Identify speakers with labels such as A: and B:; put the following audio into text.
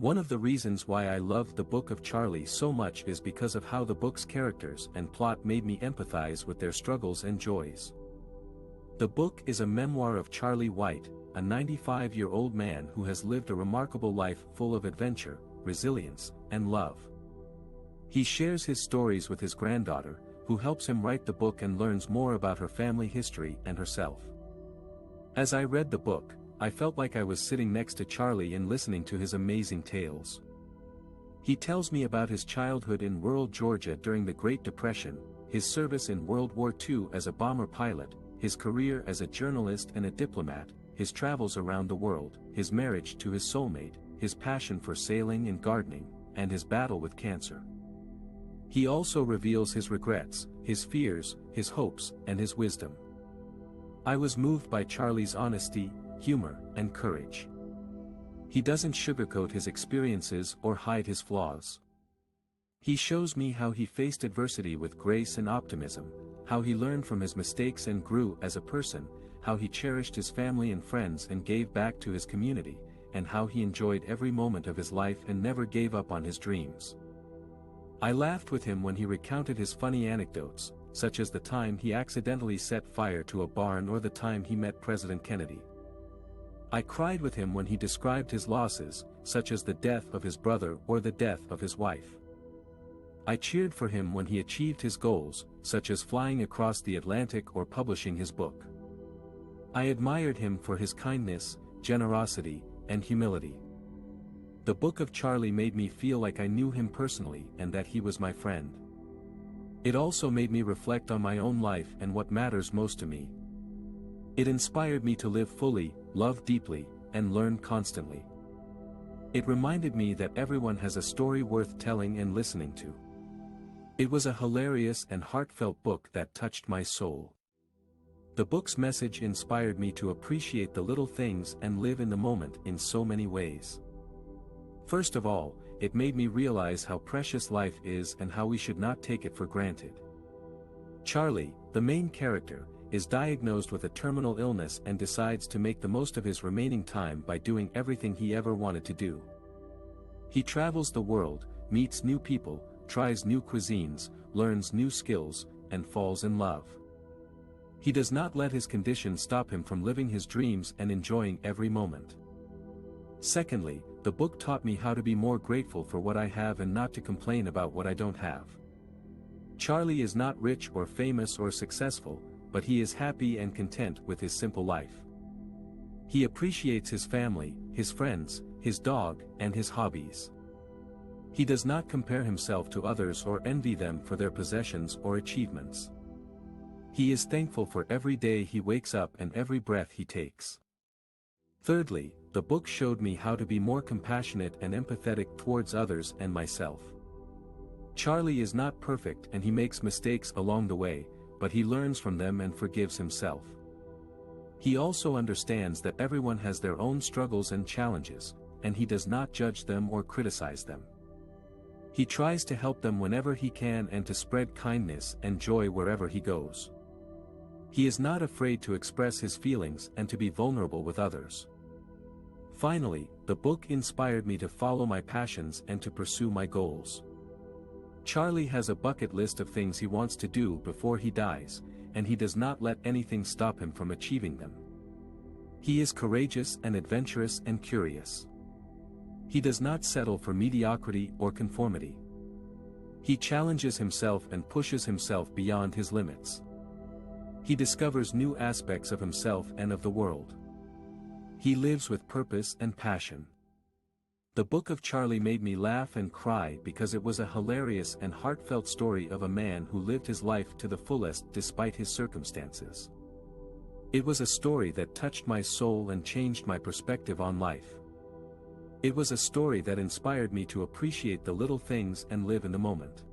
A: One of the reasons why I loved the Book of Charlie so much is because of how the book's characters and plot made me empathize with their struggles and joys. The book is a memoir of Charlie White, a 95-year-old man who has lived a remarkable life full of adventure, resilience, and love. He shares his stories with his granddaughter, who helps him write the book and learns more about her family history and herself. As I read the book, I felt like I was sitting next to Charlie and listening to his amazing tales. He tells me about his childhood in rural Georgia during the Great Depression, his service in World War II as a bomber pilot, his career as a journalist and a diplomat, his travels around the world, his marriage to his soulmate, his passion for sailing and gardening, and his battle with cancer. He also reveals his regrets, his fears, his hopes, and his wisdom. I was moved by Charlie's honesty, humor, and courage. He doesn't sugarcoat his experiences or hide his flaws. He shows me how he faced adversity with grace and optimism, how he learned from his mistakes and grew as a person, how he cherished his family and friends and gave back to his community, and how he enjoyed every moment of his life and never gave up on his dreams. I laughed with him when he recounted his funny anecdotes, such as the time he accidentally set fire to a barn or the time he met President Kennedy. I cried with him when he described his losses, such as the death of his brother or the death of his wife. I cheered for him when he achieved his goals, such as flying across the Atlantic or publishing his book. I admired him for his kindness, generosity, and humility. The Book of Charlie made me feel like I knew him personally and that he was my friend. It also made me reflect on my own life and what matters most to me. It inspired me to live fully, love deeply, and learn constantly. It reminded me that everyone has a story worth telling and listening to. It was a hilarious and heartfelt book that touched my soul. The book's message inspired me to appreciate the little things and live in the moment in so many ways. First of all, it made me realize how precious life is and how we should not take it for granted. Charlie, the main character, is diagnosed with a terminal illness and decides to make the most of his remaining time by doing everything he ever wanted to do. He travels the world, meets new people, tries new cuisines, learns new skills, and falls in love. He does not let his condition stop him from living his dreams and enjoying every moment. Secondly, the book taught me how to be more grateful for what I have and not to complain about what I don't have. Charlie is not rich or famous or successful, but he is happy and content with his simple life. He appreciates his family, his friends, his dog, and his hobbies. He does not compare himself to others or envy them for their possessions or achievements. He is thankful for every day he wakes up and every breath he takes. Thirdly, the book showed me how to be more compassionate and empathetic towards others and myself. Charlie is not perfect and he makes mistakes along the way, but he learns from them and forgives himself. He also understands that everyone has their own struggles and challenges, and he does not judge them or criticize them. He tries to help them whenever he can and to spread kindness and joy wherever he goes. He is not afraid to express his feelings and to be vulnerable with others. Finally, the book inspired me to follow my passions and to pursue my goals. Charlie has a bucket list of things he wants to do before he dies, and he does not let anything stop him from achieving them. He is courageous and adventurous and curious. He does not settle for mediocrity or conformity. He challenges himself and pushes himself beyond his limits. He discovers new aspects of himself and of the world. He lives with purpose and passion. The Book of Charlie made me laugh and cry because it was a hilarious and heartfelt story of a man who lived his life to the fullest despite his circumstances. It was a story that touched my soul and changed my perspective on life. It was a story that inspired me to appreciate the little things and live in the moment.